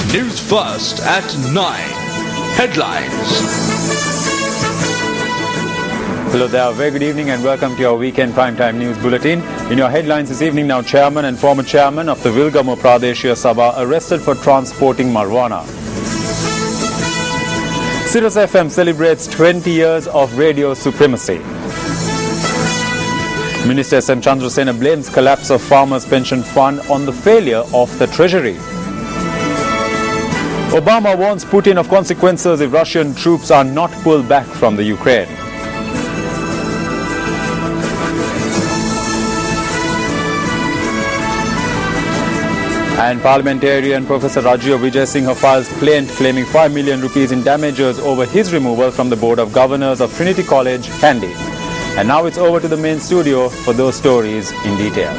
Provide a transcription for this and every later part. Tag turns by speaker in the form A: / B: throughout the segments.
A: Newsfirst at 9. Headlines.
B: Hello there, very good evening and welcome to your weekend primetime news bulletin. In your headlines this evening now, chairman and former chairman of the Vilgamo Pradeshia Sabha arrested for transporting marijuana. Sirius FM celebrates 20 years of radio supremacy. Minister S.M. Chandrasena blames collapse of farmers' pension fund on the failure of the treasury. Obama warns Putin of consequences if Russian troops are not pulled back from the Ukraine. And parliamentarian Professor Rajiv Vijay Singh files plaint claiming 5 million rupees in damages over his removal from the Board of Governors of Trinity College, Kandy. And now it's over to the main studio for those stories in detail.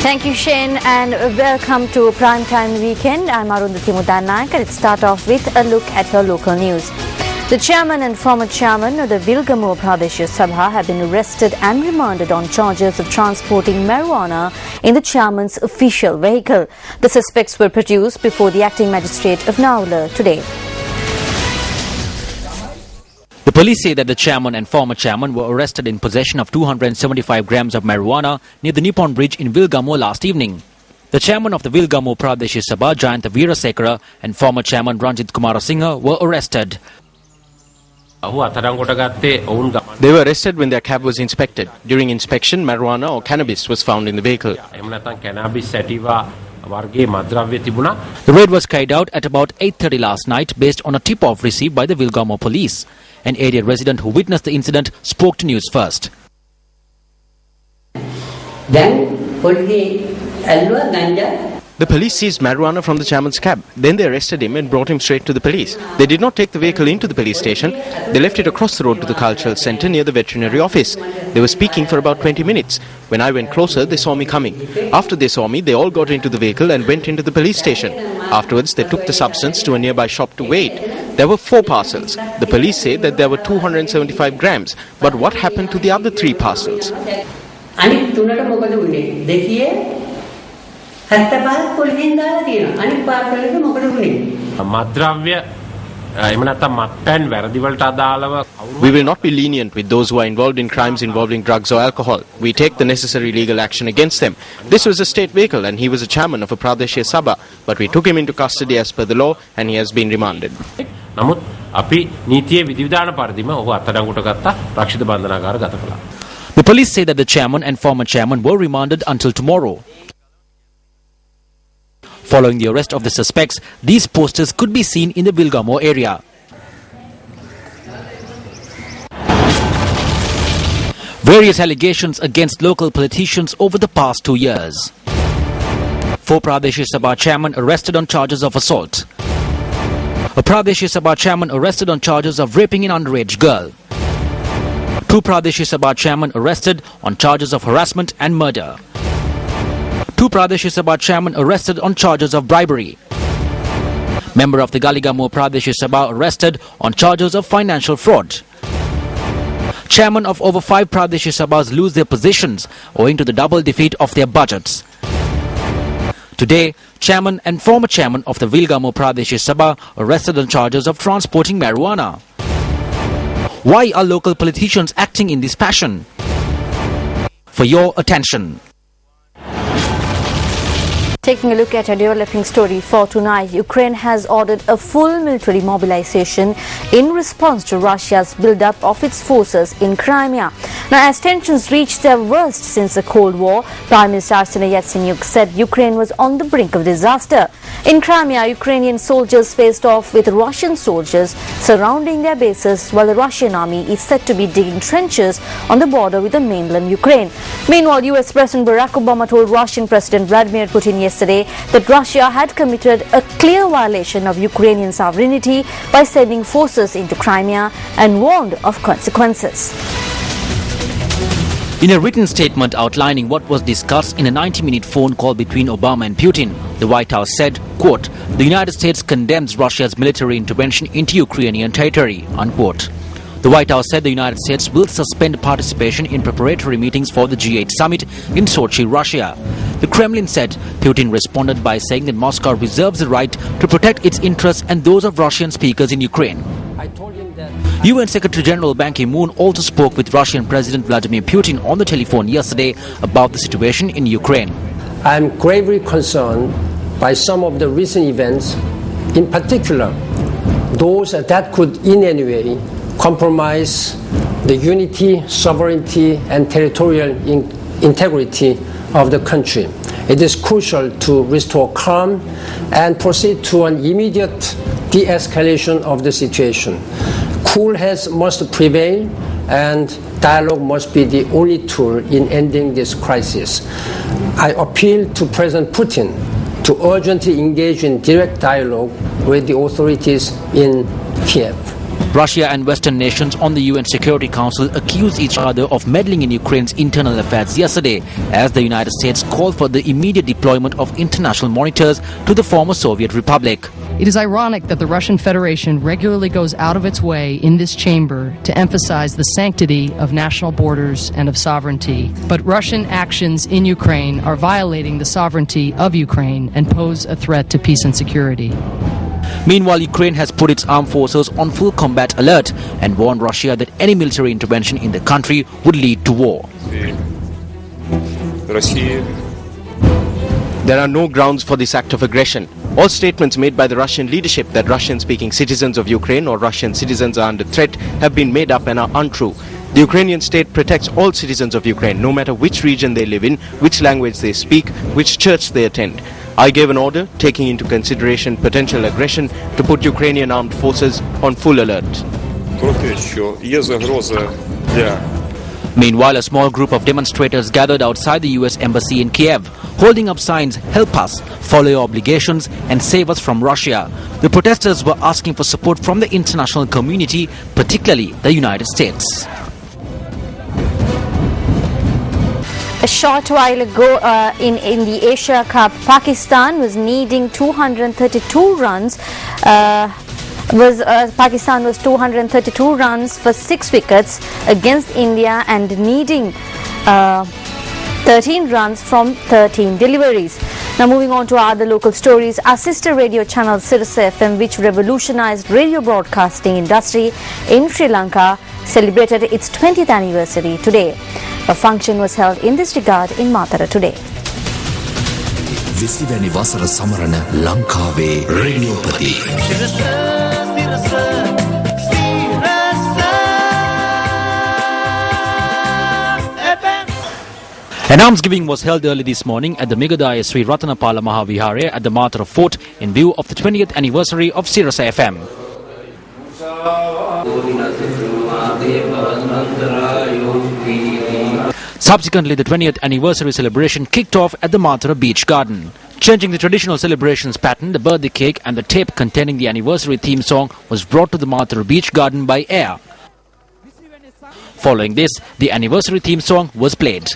C: Thank you, Shane, and welcome to Primetime Weekend. I'm Arundhati Mudannayak, and let's start off with a look at your local news. The chairman and former chairman of the Vilgamo Pradeshia Sabha have been arrested and remanded on charges of transporting marijuana in the chairman's official vehicle. The suspects were produced before the acting magistrate of Nowla today.
D: The police say that the chairman and former chairman were arrested in possession of 275 grams of marijuana near the Nippon Bridge in Vilgamo last evening. The chairman of the Vilgamo Pradeshia Sabha, Jayanta Veerasekara, and former chairman Ranjit Kumarasinghe were arrested.
E: They were arrested when their cab was inspected. During inspection, marijuana or cannabis was found in the vehicle.
D: The raid was carried out at about 8:30 last night based on a tip-off received by the Vilgamo police. An area resident who witnessed the incident spoke to Newsfirst.
E: The police seized marijuana from the chairman's cab. Then they arrested him and brought him straight to the police. They did not take the vehicle into the police station. They left it across the road to the cultural centre near the veterinary office. They were speaking for about 20 minutes. When I went closer, they saw me coming. After they saw me, they all got into the vehicle and went into the police station. Afterwards, they took the substance to a nearby shop to weigh it. There were 4 parcels. The police say that there were 275 grams. But what happened to the other 3 parcels?
F: We will
E: not be lenient with those who are involved in crimes involving drugs or alcohol. We take the necessary legal action against them. This was a state vehicle and he was a chairman of a Pradeshia Sabha, but we took him into custody as per the law and he has been remanded.
D: The police say that the chairman and former chairman were remanded until tomorrow. Following the arrest of the suspects, these posters could be seen in the Vilgamo area. Various allegations against local politicians over the past 2 years. 4 Pradeshia Sabha chairmen arrested on charges of assault. A Pradeshia Sabha chairman arrested on charges of raping an underage girl. 2 Pradeshia Sabha chairmen arrested on charges of harassment and murder. 2 Pradeshia Sabha chairmen arrested on charges of bribery. Member of the Galigamo Pradeshia Sabha arrested on charges of financial fraud. Chairmen of over 5 Pradeshia Sabhas lose their positions owing to the double defeat of their budgets. Today, chairman and former chairman of the Vilgamo Pradeshia Sabha arrested on charges of transporting marijuana. Why are local politicians acting in this fashion? For your attention.
C: Taking a look at a developing story for tonight, Ukraine has ordered a full military mobilization in response to Russia's build-up of its forces in Crimea. Now, as tensions reached their worst since the Cold War, Prime Minister Arseniy Yatsenyuk said Ukraine was on the brink of disaster. In Crimea, Ukrainian soldiers faced off with Russian soldiers surrounding their bases, while the Russian army is said to be digging trenches on the border with the mainland Ukraine. Meanwhile, US President Barack Obama told Russian President Vladimir Putin yesterday that Russia had committed a clear violation of Ukrainian sovereignty by sending forces into Crimea and warned of consequences.
D: In a written statement outlining what was discussed in a 90-minute phone call between Obama and Putin, the White House said, quote, "The United States condemns Russia's military intervention into Ukrainian territory," unquote. The White House said the United States will suspend participation in preparatory meetings for the G8 summit in Sochi, Russia. the Kremlin said. Putin responded by saying that Moscow reserves the right to protect its interests and those of Russian speakers in Ukraine. UN Secretary General Ban Ki-moon also spoke with Russian President Vladimir Putin on the telephone yesterday about the situation in Ukraine.
F: I am gravely concerned by some of the recent events, in particular those that could in any way compromise the unity, sovereignty and territorial integrity of the country. It is crucial to restore calm and proceed to an immediate de-escalation of the situation. Cool heads must prevail and dialogue must be the only tool in ending this crisis. I appeal to President Putin to urgently engage in direct dialogue with the authorities in Kiev.
D: Russia and Western nations on the UN Security Council accused each other of meddling in Ukraine's internal affairs yesterday, as the United States called for the immediate deployment of international monitors to the former Soviet Republic.
G: It is ironic that the Russian Federation regularly goes out of its way in this chamber to emphasize the sanctity of national borders and of sovereignty. But Russian actions in Ukraine are violating the sovereignty of Ukraine and pose a threat to peace and security.
D: Meanwhile, Ukraine has put its armed forces on full combat alert and warned Russia that any military intervention in the country would lead to war.
E: There are no grounds for this act of aggression. All statements made by the Russian leadership that Russian-speaking citizens of Ukraine or Russian citizens are under threat have been made up and are untrue. The Ukrainian state protects all citizens of Ukraine, no matter which region they live in, which language they speak, which church they attend. I gave an order, taking into consideration potential aggression, to put Ukrainian armed forces on full alert.
D: Meanwhile, a small group of demonstrators gathered outside the US Embassy in Kiev, holding up signs, "Help us, follow your obligations and save us from Russia." The protesters were asking for support from the international community, particularly the United States.
C: A short while ago in the Asia Cup, Pakistan was needing 232 runs. Pakistan was 232 runs for 6 wickets against India and needing 13 runs from 13 deliveries. Now moving on to other local stories, our sister radio channel Sirius FM, which revolutionized radio broadcasting industry in Sri Lanka, celebrated its 20th anniversary today. A function was held in this regard in Matara today.
H: විසිවැනි වසර සමරන ලංකාවේ රේඩියෝපති
D: An alms giving was held early this morning at the Migadaya Sri Ratanapala Mahavihare at the Matara Fort in view of the 20th anniversary of Sirius FM. Subsequently, the 20th anniversary celebration kicked off at the Matara Beach Garden. Changing the traditional celebrations pattern, the birthday cake and the tape containing the anniversary theme song was brought to the Matara Beach Garden by air. Following this, the anniversary theme song was played.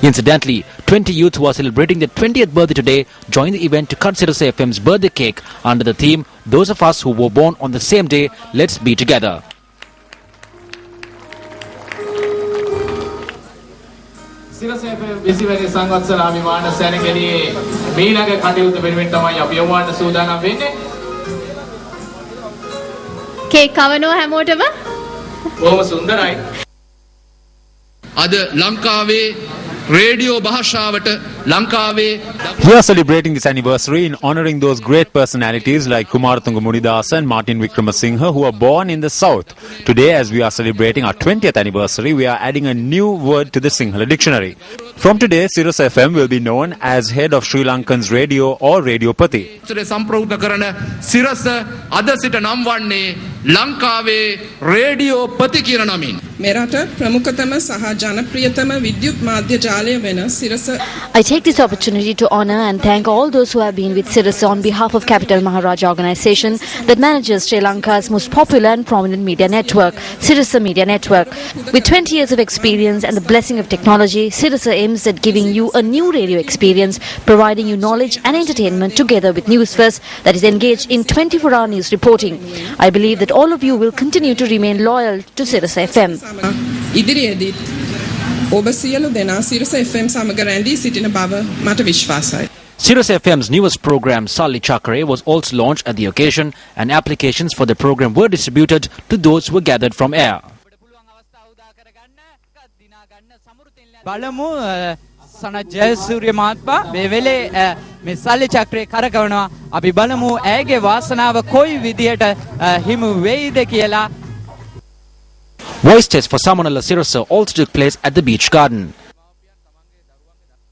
D: Incidentally, 20 youth who are celebrating their 20th birthday today joined the event to cut Sirius FM's birthday cake under the theme, "Those of us who were born on the same day, let's be together."
I: Sirius FM විසිවැනි සංවත්සර අභිමාන සැනකෙළියේ මීළඟ කටයුතු වෙනුවෙන් තමයි අපි යොමුවන්න සූදානම් වෙන්නේ.
J: Cake කවනවා හැමෝටම.
I: බොහොම සුන්දරයි.
H: අද ලංකාවේ රේඩියෝ භාෂාවට ලංකාවේ
B: We are celebrating this anniversary in honouring those great personalities like Kumaratunga Munidasa and Martin Wickramasinghe who were born in the south. Today, as we are celebrating our 20th anniversary, we are adding a new word to the Sinhala dictionary. From today, Sirius FM will be known as head of Sri Lankan's radio or Radiopati.
H: සම්ප්‍රයුක්ත කරන සිරස අද සිට නම් වන්නේ ලංකාවේ රේඩියෝපති කියන නමින්.
K: මෙරට ප්‍රමුඛතම සහ ජනප්‍රියතම විද්‍යුත් මාධ්‍ය
C: I take this opportunity to honor and thank all those who have been with Sirasa on behalf of Capital Maharaja organization that manages Sri Lanka's most popular and prominent media network, Sirasa Media Network. With 20 years of experience and the blessing of technology, Sirasa aims at giving you a new radio experience, providing you knowledge and entertainment together with Newsfirst that is engaged in 24-hour news reporting. I believe that all of you will continue to remain loyal to Sirasa FM.
D: Sirasa FM's newest program, Salli Chakre, was also launched at the occasion, and applications for the program were distributed to those who were gathered from air.
K: Sanath Jayasuriya මහත්මයා මේ වෙලේ මේ සල්ලි චක්‍රේ කරකවනවා අපි බලමු ඇයගේ වාසනාව කොයි විදියට හිමු වෙයිද කියලා.
D: Voice tests for Samanala Sirasa also took place at the beach garden.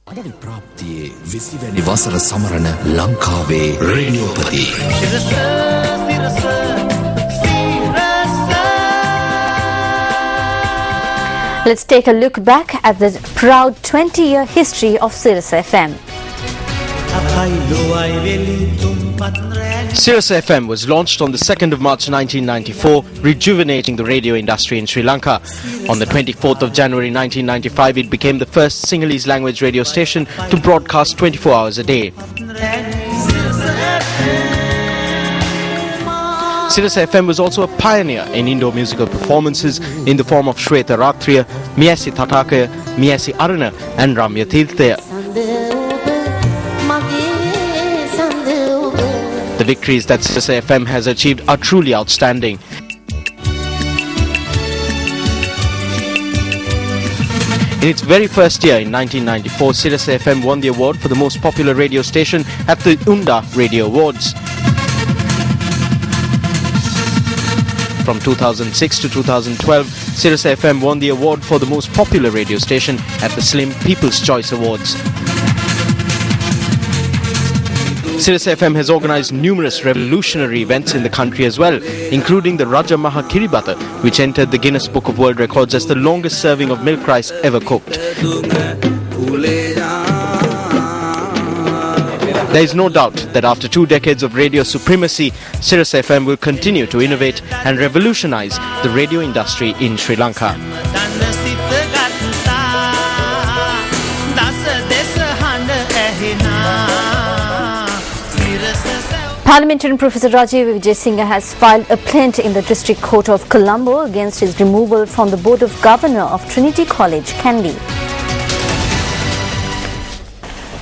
L: අඩවි ප්‍රාප්තියේ 20 වැනි වසර සමරන ලංකාවේ රේඩියෝපති
C: Let's take a look back at the proud 20-year history of Sirasa FM.
E: Sirasa FM was launched on the 2nd of March 1994, rejuvenating the radio industry in Sri Lanka. On the 24th of January 1995, it became the first Sinhalese language radio station to broadcast 24 hours a day. Sirasa FM was also a pioneer in Indo musical performances in the form of Shweta Ratriya, Miyasi Tatakaya, Miyasi Arana and Ramya Tirthaya. The victories that Sirasa FM has achieved are truly outstanding. In its very first year in 1994, Sirasa FM won the award for the most popular radio station at the Unda Radio Awards. From 2006 to 2012, Sirasa FM won the award for the most popular radio station at the Slim People's Choice Awards. Sirasa FM has organised numerous revolutionary events in the country as well, including the Raja Maha Kiribata, which entered the Guinness Book of World Records as the longest serving of milk rice ever cooked. There is no doubt that after 2 decades of radio supremacy, Sirasa FM will continue to innovate and revolutionise the radio industry in Sri Lanka.
C: Parliamentarian Professor Rajiv Vijayasinghe has filed a plaint in the District Court of Colombo against his removal from the Board of Governor of Trinity College, Kandy.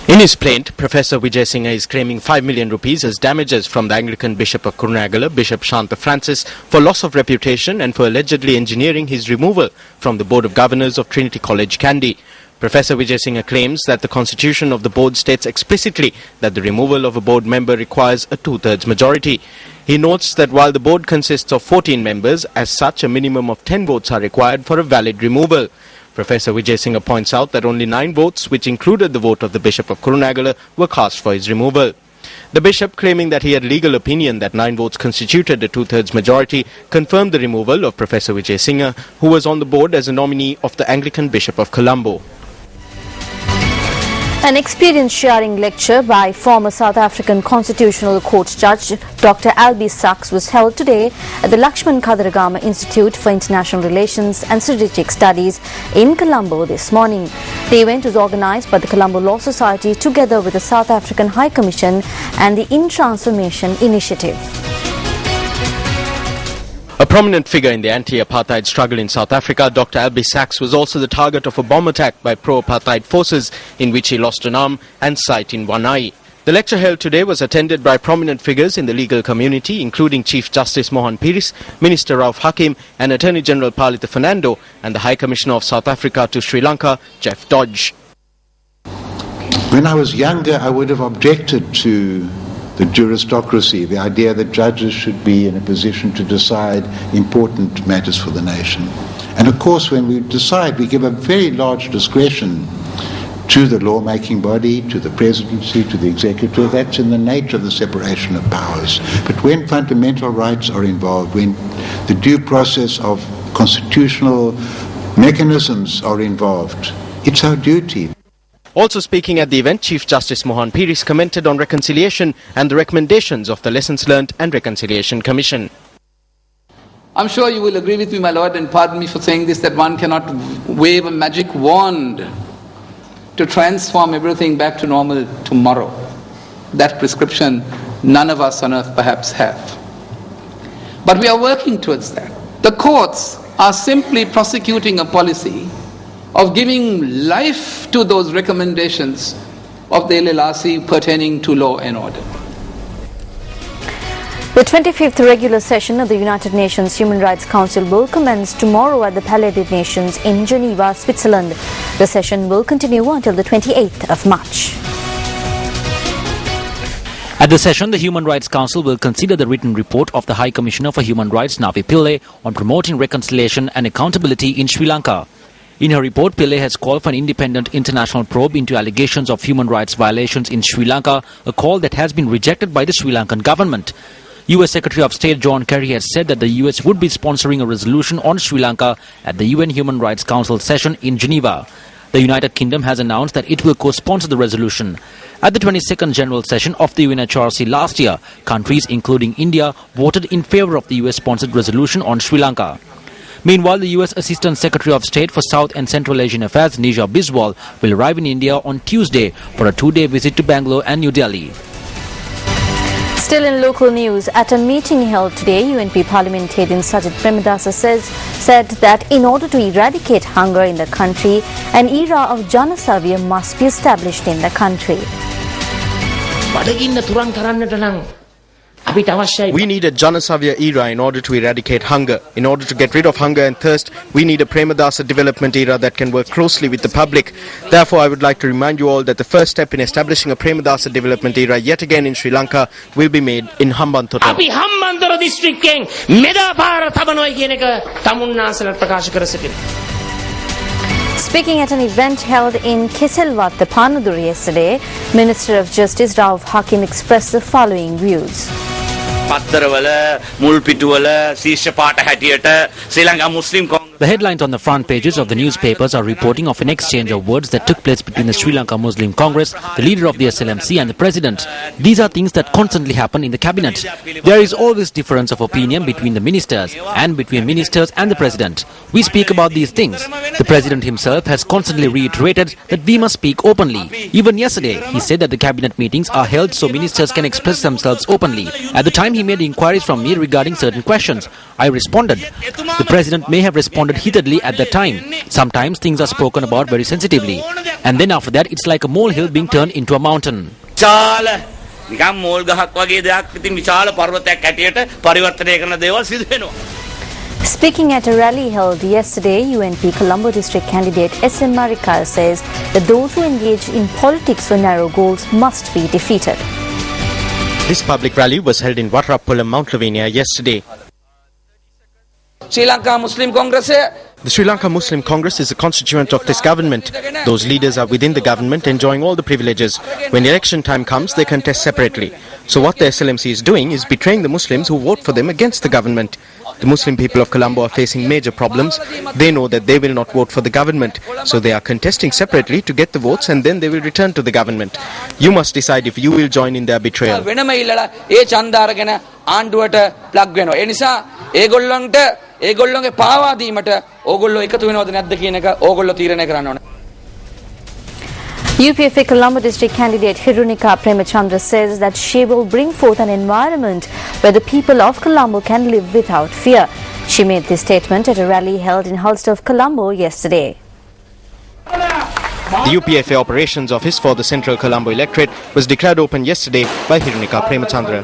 E: In his plaint, Professor Vijayasinghe is claiming 5 million rupees as damages from the Anglican Bishop of Kurunegala, Bishop Shanta Francis, for loss of reputation and for allegedly engineering his removal from the Board of Governors of Trinity College, Kandy. Professor Vijayasinghe claims that the constitution of the board states explicitly that the removal of a board member requires a 2/3 majority. He notes that while the board consists of 14 members, as such a minimum of 10 votes are required for a valid removal. Professor Vijayasinghe points out that only 9 votes, which included the vote of the Bishop of Kurunegala, were cast for his removal. The bishop, claiming that he had legal opinion that 9 votes constituted a 2/3 majority, confirmed the removal of Professor Vijayasinghe, who was on the board as a nominee of the Anglican Bishop of Colombo.
C: An experience-sharing lecture by former South African Constitutional Court Judge Dr. Albie Sachs was held today at the Lakshman Kadaragama Institute for International Relations and Strategic Studies in Colombo this morning. The event was organised by the Colombo Law Society together with the South African High Commission and the In Transformation Initiative.
E: A prominent figure in the anti-apartheid struggle in South Africa, Dr. Albie Sachs was also the target of a bomb attack by pro-apartheid forces in which he lost an arm and sight in one eye. The lecture held today was attended by prominent figures in the legal community, including Chief Justice Mohan Piris, Minister Rauf Hakim and Attorney General Palita Fernando and the High Commissioner of South Africa to Sri Lanka, Jeff Dodge.
M: When I was younger, I would have objected to the juristocracy, the idea that judges should be in a position to decide important matters for the nation. And of course, when we decide, we give a very large discretion to the lawmaking body, to the presidency, to the executive. That's in the nature of the separation of powers. But when fundamental rights are involved, when the due process of constitutional mechanisms are involved, It's our duty.
E: Also speaking at the event, Chief Justice Mohan Piris commented on reconciliation and the recommendations of the Lessons Learned and Reconciliation Commission.
N: I'm sure you will agree with me, my lord, and pardon me for saying this, that one cannot wave a magic wand to transform everything back to normal tomorrow. That prescription none of us on earth perhaps have. But we are working towards that. The courts are simply prosecuting a policy of giving life to those recommendations of the LLRC pertaining to law and order.
C: The 25th regular session of the United Nations Human Rights Council will commence tomorrow at the Palais des Nations in Geneva, Switzerland. The session will continue until the 28th of March.
D: At the session, the Human Rights Council will consider the written report of the High Commissioner for Human Rights, Navi Pillay, on promoting reconciliation and accountability in Sri Lanka. In her report, Pillay has called for an independent international probe into allegations of human rights violations in Sri Lanka, a call that has been rejected by the Sri Lankan government. US Secretary of State John Kerry has said that the US would be sponsoring a resolution on Sri Lanka at the UN Human Rights Council session in Geneva. The United Kingdom has announced that it will co-sponsor the resolution. At the 22nd General Session of the UNHRC last year, countries including India voted in favour of the US-sponsored resolution on Sri Lanka. Meanwhile, the US Assistant Secretary of State for South and Central Asian Affairs, Nisha Biswal, will arrive in India on Tuesday for a two-day visit to Bangalore and New Delhi.
C: Still in local news, at a meeting held today, UNP parliamentarian Sajid Premadasa said that in order to eradicate hunger in the country, an era of Janasavya must be established in the country.
E: We need a Janasavya era in order to eradicate hunger. In order to get rid of hunger and thirst, we need a Premadasa development era that can work closely with the public. Therefore, I would like to remind you all that the first step in establishing a Premadasa development era yet again in Sri Lanka will be made in Hambantota.
O: අපි හම්බන්තොට දිස්ත්‍රික්කයෙන් මෙදා පාර තබනවා කියන එක තමුන්නාසලට ප්‍රකාශ කර සිටිනවා.
C: Speaking at an event held in Keselwat, the Panudur yesterday, Minister of Justice Rauf Hakim expressed the following views.
D: The headlines on the front pages of the newspapers are reporting of an exchange of words that took place between the Sri Lanka Muslim Congress, the leader of the SLMC and the president. These are things that constantly happen in the cabinet. There is always difference of opinion between the ministers and between ministers and the president. We speak about these things. The president himself has constantly reiterated that we must speak openly. Even yesterday, he said that the cabinet meetings are held so ministers can express themselves openly. At the time, he made inquiries from me regarding certain questions. I responded. The president may have responded heatedly at that time. Sometimes things are spoken about very sensitively. And then after that, it's like a molehill being turned into a mountain.
C: Speaking at a rally held yesterday, UNP Colombo district candidate SM Marikal says that those who engage in politics for narrow goals must be defeated.
E: This public rally was held in Watrappulam, Mount Lavinia yesterday.
N: Sri Lanka Muslim Congress.
E: The Sri Lanka Muslim Congress is a constituent of this government. Those leaders are within the government enjoying all the privileges. When election time comes, they contest separately. So what the SLMC is doing is betraying the Muslims who vote for them against the government. The Muslim people of Colombo are facing major problems. They know that they will not vote for the government. So they are contesting separately to get the votes and then they will return to the government. You must decide if you will join in their betrayal.
N: ඒගොල්ලොන්ගේ පාවා දීමට ඕගොල්ලෝ එකතු වෙනවද නැද්ද කියන එක ඕගොල්ලෝ තීරණය කරන්න ඕන.
C: UPFA Colombo district candidate Hirunika Premachandra says that she will bring forth an environment where the people of Colombo can live without fear. She made this statement at a rally held in Hulstorf, Colombo yesterday.
E: The UPFA Operations Office for the Central Colombo electorate was declared open yesterday by Hirunika Premachandra.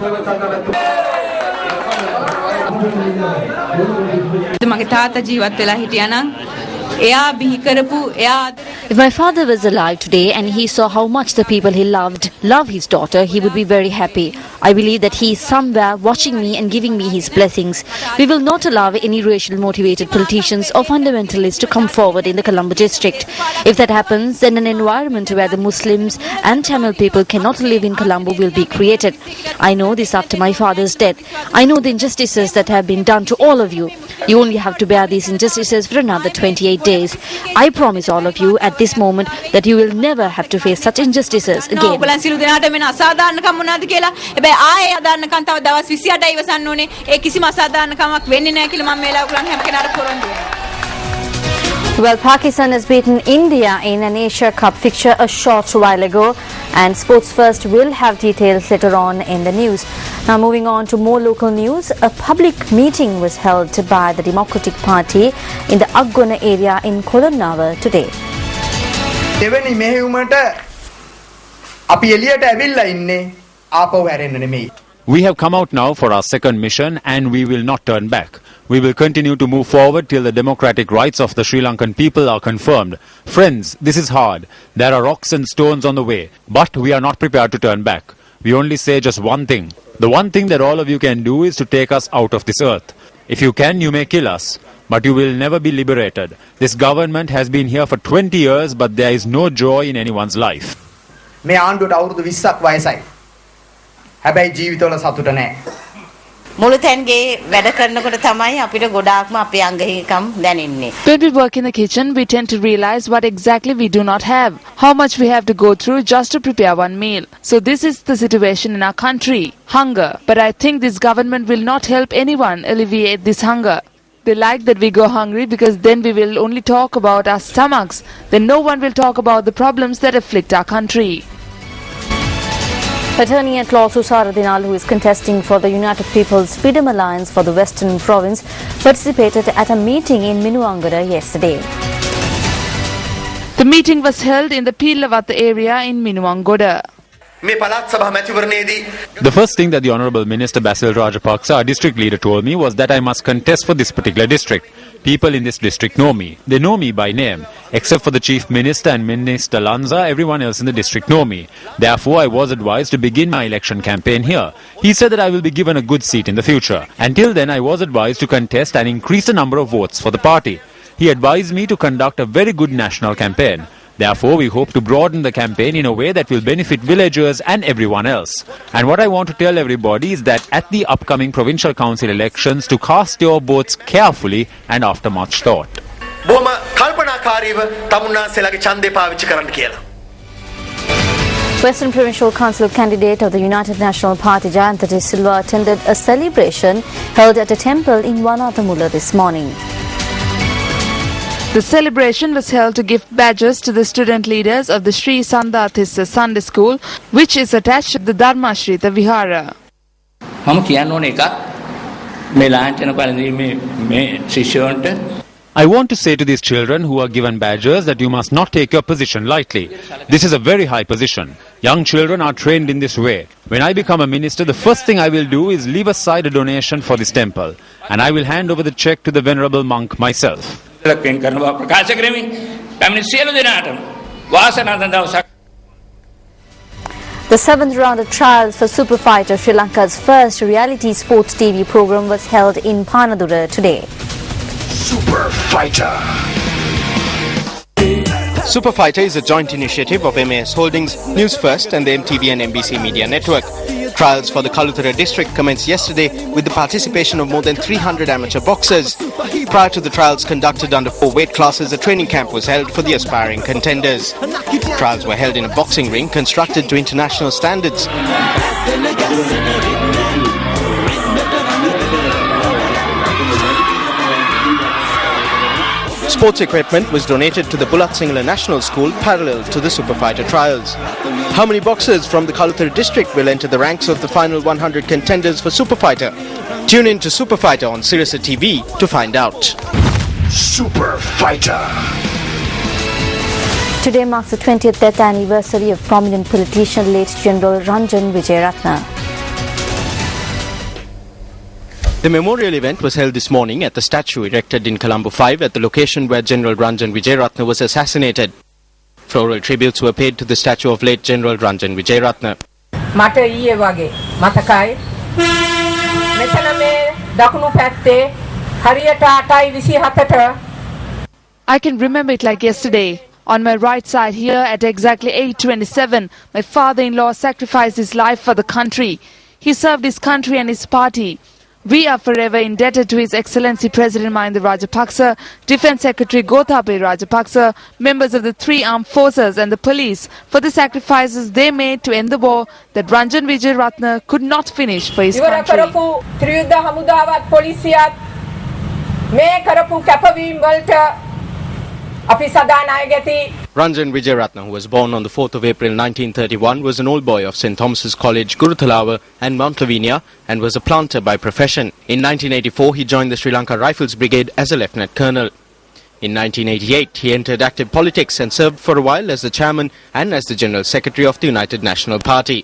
C: If my father was alive today and he saw how much the people he loved love his daughter, he would be very happy. I believe that he is somewhere watching me and giving me his blessings. We will not allow any racial motivated politicians or fundamentalists to come forward in the Colombo district. If that happens, then an environment where the Muslims and Tamil people cannot live in Colombo will be created. I know this after my father's death. I know the injustices that have been done to all of you. You only have to bear these injustices for another 28 days. I promise all of you at this moment that you will never have to face such injustices again. Well, Pakistan has beaten India in an Asia Cup fixture a short while ago, and Sports First will have details later on in the news. Now moving on to more local news, a public meeting was held by the Democratic Party in the Aggona area in Kolonnawa today.
B: We have come out now for our second mission and we will not turn back. We will continue to move forward till the democratic rights of the Sri Lankan people are confirmed. Friends, this is hard. There are rocks and stones on the way, but we are not prepared to turn back. We only say just one thing. The one thing that all of you can do is to take us out of this earth. If you can, you may kill us, but you will never be liberated. This government has been here for 20 years, but there is no joy in anyone's life.
P: මේ ආණ්ඩුවට අවුරුදු 20ක් වයසයි. හැබැයි ජීවිතවල සතුට නැහැ.
Q: මුළු තැන්ගේ වැඩ කරනකොට තමයි අපිට ගොඩාක්ම අපේ අංගහිකම් දැනෙන්නේ.
R: When we work in the kitchen, we tend to realize what exactly we do not have, how much we have to go through just to prepare one meal. So this is the situation in our country, hunger. But I think this government will not help anyone alleviate this hunger. They like that we go hungry because then we will only talk about our stomachs. Then no one will talk about the problems that afflict our country.
C: Attorney at law Susara Dinal, who is contesting for the United People's Freedom Alliance for the Western Province, participated at a meeting in Minuangara yesterday.
R: The meeting was held in the Pilavatta area in Minuangoda.
B: The first thing that the Honourable Minister Basil Rajapaksa, our district leader, told me was that I must contest for this particular district. People in this district know me. They know me by name. Except for the Chief Minister and Minister Lanza, everyone else in the district know me. Therefore, I was advised to begin my election campaign here. He said that I will be given a good seat in the future. Until then, I was advised to contest and increase the number of votes for the party. He advised me to conduct a very good national campaign. Therefore, we hope to broaden the campaign in a way that will benefit villagers and everyone else. And what I want to tell everybody is that at the upcoming provincial council elections, to cast your votes carefully and after much thought.
C: Western Provincial Council candidate of the United National Party, Jayantha De Silva, attended a celebration held at a temple in Wanathamula this morning.
R: The celebration was held to give badges to the student leaders of the Sri Sandathissa Sunday School, which is attached to the Dharmashrita Vihara.
B: I want to say to these children who are given badges that you must not take your position lightly. This is a very high position. Young children are trained in this way. When I become a minister, the first thing I will do is leave aside a donation for this temple, and I will hand over the cheque to the venerable monk myself.
C: The 7th round of trials for Super Fighter, Sri Lanka's first reality sports TV program, was held in Panadura today.
A: Super Fighter.
E: Super Fighter is a joint initiative of MAS Holdings, Newsfirst and the MTV and NBC Media Network. Trials for the Kalutara district commenced yesterday with the participation of more than 300 amateur boxers. Prior to the trials conducted under 4 weight classes, a training camp was held for the aspiring contenders. Trials were held in a boxing ring constructed to international standards. Sports equipment was donated to the Bulat Singla National School parallel to the Super Fighter trials. How many boxers from the Kalutara district will enter the ranks of the final 100 contenders for Super Fighter? Tune in to Super Fighter on Sirasa TV to find out.
A: Super Fighter.
C: Today marks the 20th death anniversary of prominent politician late General Ranjan Wijeratne.
E: The memorial event was held this morning at the statue erected in Colombo 5 at the location where General Ranjan Wijeratne was assassinated. Floral tributes were paid to the statue of late General Ranjan Wijeratne.
S: මට ඊයේ වගේ මතකයි මෙතන මේ දකුණු පැත්තේ හරියට 8:27ට
R: I can remember it like yesterday. On my right side here at exactly 8:27, my father-in-law sacrificed his life for the country. He served his country and his party. We are forever indebted to His Excellency President Mahinda Rajapaksa, Defence Secretary Gotabaya Rajapaksa, members of the three armed forces and the police for the sacrifices they made to end the war that Ranjan Wijeratne could not finish for his country.
S: ත්‍රියුද්ධ හමුදාවත් පොලිසියත් මේ කරපු කැපවීම වලට අපි සදා ණයගැති.
E: Ranjan Wijeratne, who was born on the 4th of April 1931, was an old boy of St. Thomas's College, Guruthalawa and Mount Lavinia and was a planter by profession. In 1984, he joined the Sri Lanka Rifles Brigade as a Lieutenant Colonel. In 1988, he entered active politics and served for a while as the chairman and as the General Secretary of the United National Party.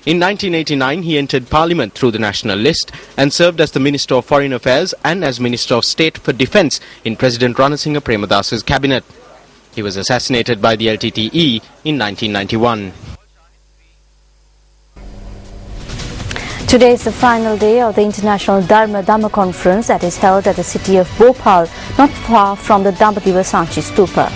E: In 1989, he entered Parliament through the National List and served as the Minister of Foreign Affairs and as Minister of State for Defence in President Ranasinghe Premadasa's cabinet. He was assassinated by the LTTE in 1991.
C: Today is the final day of the International Dhamma Conference that is held at the city of Bhopal, not far from the Dambati Vasanchi Stupa.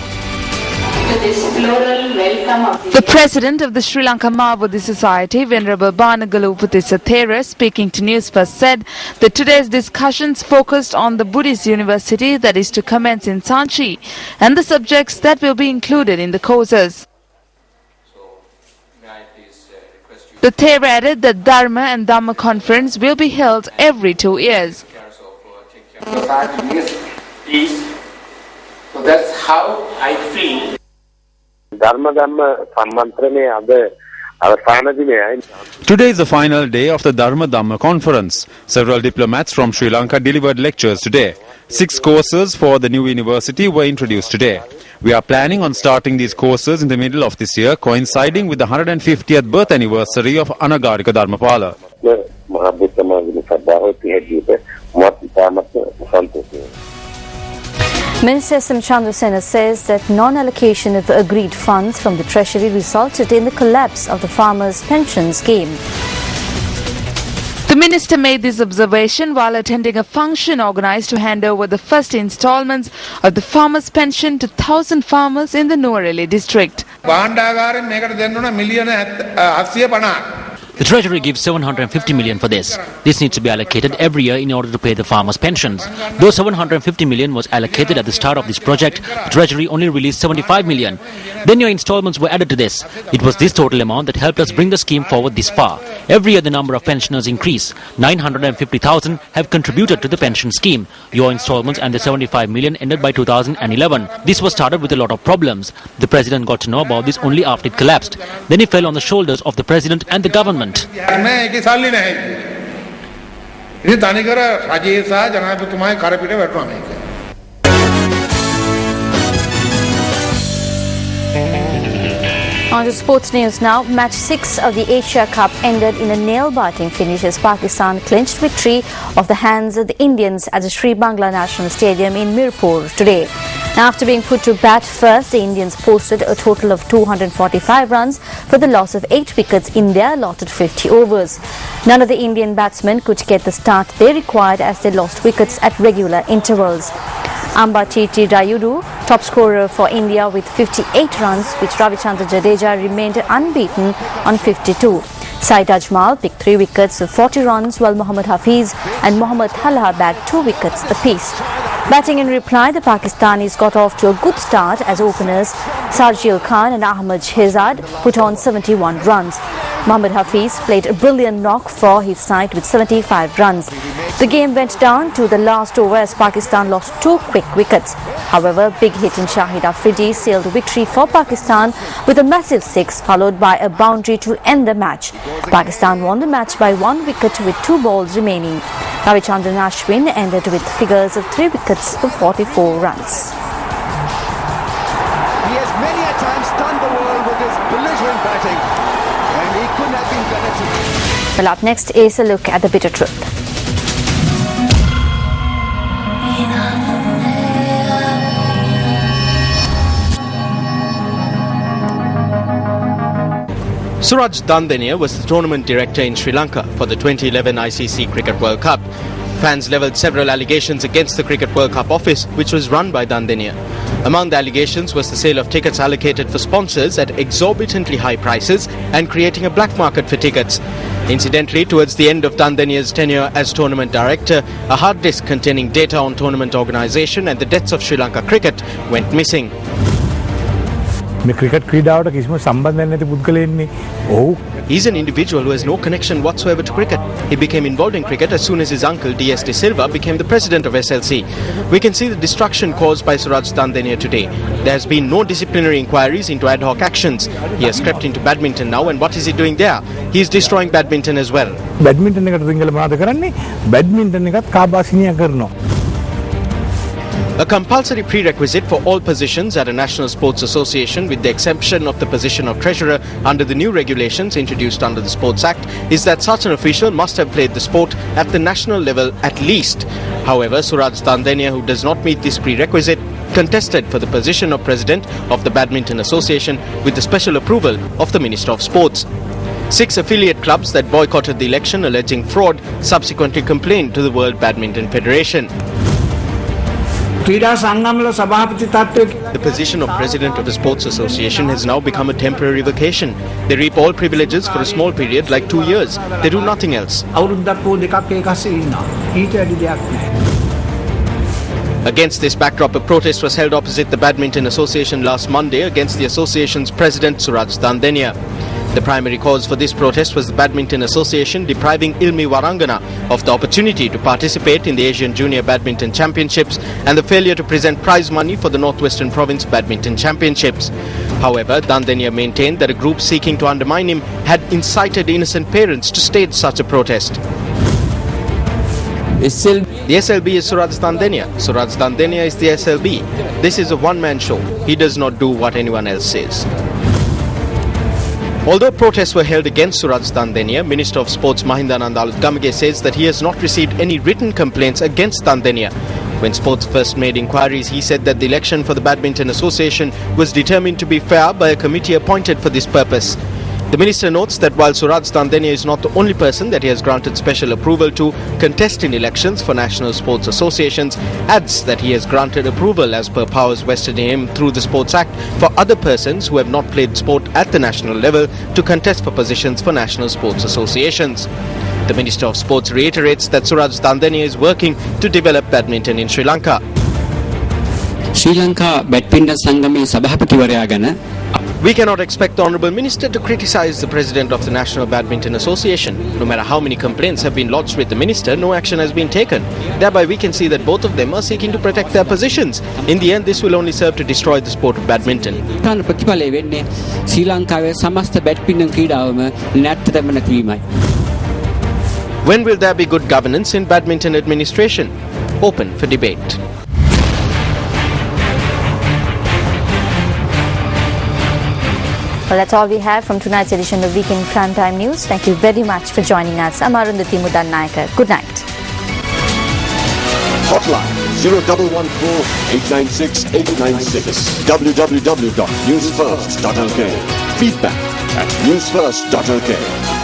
R: The president of the Sri Lanka Mahabodhi Society, Venerable Banagalu Upatissa Thera, speaking to Newsfirst, said that today's discussions focused on the Buddhist university that is to commence in Sanchi and the subjects that will be included in the courses. The Thera added that Dharma and Dhamma conference will be held every 2 years.
T: So that's how I feel.
B: Today is the final day of the Dhamma Conference. Several diplomats from Sri Lanka delivered lectures today. 6 courses for the new university were introduced today. We are planning on starting these courses in the middle of this year, coinciding with the 150th birth anniversary of Anagarika Dharmapala.
C: Minister S.M. Chandrasena says that non-allocation of agreed funds from the Treasury resulted in the collapse of the farmers' pension scheme.
R: The minister made this observation while attending a function organized to hand over the first installments of the farmers' pension to 1,000 farmers in the Nuwara district.
D: The Treasury gives 750 million for this. This needs to be allocated every year in order to pay the farmers' pensions. Though 750 million was allocated at the start of this project, the Treasury only released 75 million. Then your installments were added to this. It was this total amount that helped us bring the scheme forward this far. Every year the number of pensioners increase. 950,000 have contributed to the pension scheme. Your installments and the 75 million ended by 2011. This was started with a lot of problems. The President got to know about this only after it collapsed. Then it fell on the shoulders of the President and the government.
C: On to sports news now. Match 6 of the Asia Cup ended in a nail-biting finish as Pakistan clinched victory off the hands of the Indians at the Sri Bangla National Stadium in Mirpur today. After being put to bat first, the Indians posted a total of 245 runs for the loss of 8 wickets in their allotted 50 overs. None of the Indian batsmen could get the start they required as they lost wickets at regular intervals. Ambachiti Rayudu, top scorer for India with 58 runs, which Ravichandra Jadeja remained unbeaten on 52. Said Ajmal picked 3 wickets with 40 runs, while Mohammad Hafiz and Mohammad Talha bagged 2 wickets apiece. Batting in reply, the Pakistanis got off to a good start as openers Sarjil Khan and Ahmad Shehzad put on 71 runs. Mohammad Hafiz played a brilliant knock for his side with 75 runs. The game went down to the last over as Pakistan lost 2 quick wickets. However, big hit in Shahid Afridi sealed victory for Pakistan with a massive 6 followed by a boundary to end the match. Pakistan won the match by 1 wicket with 2 balls remaining. Ravichandran Ashwin ended with figures of 3 wickets for 44 runs.
U: He has many a time stunned the world with his belligerent batting, and he couldn't have been better tonight.
C: Well, up next is a look at the bitter truth.
E: Suraj Dandenia was the tournament director in Sri Lanka for the 2011 ICC Cricket World Cup. Fans levelled several allegations against the Cricket World Cup office, which was run by Dandenia. Among the allegations was the sale of tickets allocated for sponsors at exorbitantly high prices and creating a black market for tickets. Incidentally, towards the end of Dandania's tenure as tournament director, a hard disk containing data on tournament organisation and the deaths of Sri Lanka cricket went missing. He's an individual who has no connection whatsoever to cricket. He became involved in cricket as soon as his uncle D.S. De Silva became the president of SLC. We can see the destruction caused by Suraj Dandania today. There has been no disciplinary inquiries into ad hoc actions. He has crept into badminton now, and what is he doing there? He is destroying badminton as well. A compulsory prerequisite for all positions at a National Sports Association, with the exception of the position of treasurer under the new regulations introduced under the Sports Act, is that such an official must have played the sport at the national level at least. However, Suraj Dandania, who does not meet this prerequisite, contested for the position of president of the Badminton Association with the special approval of the Minister of Sports. 6 affiliate clubs that boycotted the election alleging fraud subsequently complained to the World Badminton Federation. The position of president of the Sports Association has now become a temporary vacation. They reap all privileges for a small period, like 2 years. They do nothing else. Against this backdrop, a protest was held opposite the Badminton Association last Monday against the association's president, Suraj Dandania. The primary cause for this protest was the Badminton Association depriving Ilmi Warangana of the opportunity to participate in the Asian Junior Badminton Championships and the failure to present prize money for the Northwestern Province Badminton Championships. However, Dandania maintained that a group seeking to undermine him had incited innocent parents to stage such a protest. The SLB is Suraj Dandania. Suraj Dandania is the SLB. This is a one-man show. He does not do what anyone else says. Although protests were held against Suraj Dandania, Minister of Sports Mahindananda Alutgamage says that he has not received any written complaints against Dandania. When Sports First made inquiries, he said that the election for the Badminton Association was determined to be fair by a committee appointed for this purpose. The minister notes that while Suraj Dandania is not the only person that he has granted special approval to contest in elections for national sports associations, adds that he has granted approval as per powers vested in him through the Sports Act for other persons who have not played sport at the national level to contest for positions for national sports associations. The Minister of Sports reiterates that Suraj Dandania is working to develop badminton in Sri Lanka.
F: Sri Lanka Badminton Sangame Sabhapatiwaraya gana
E: We cannot expect the Honourable Minister to criticise the President of the National Badminton Association. No matter how many complaints have been lodged with the Minister, no action has been taken. Thereby we can see that both of them are seeking to protect their positions. In the end, this will only serve to destroy the sport of badminton. When will there be good governance in badminton administration? Open for debate.
C: Well, that's all we have from tonight's edition of Weekend Primetime News. Thank you very much for joining us. I'm Arundhati Mudannaika. Good night.
A: Hotline 0114-896-896. www.newsfirst.lk. Feedback at newsfirst.lk.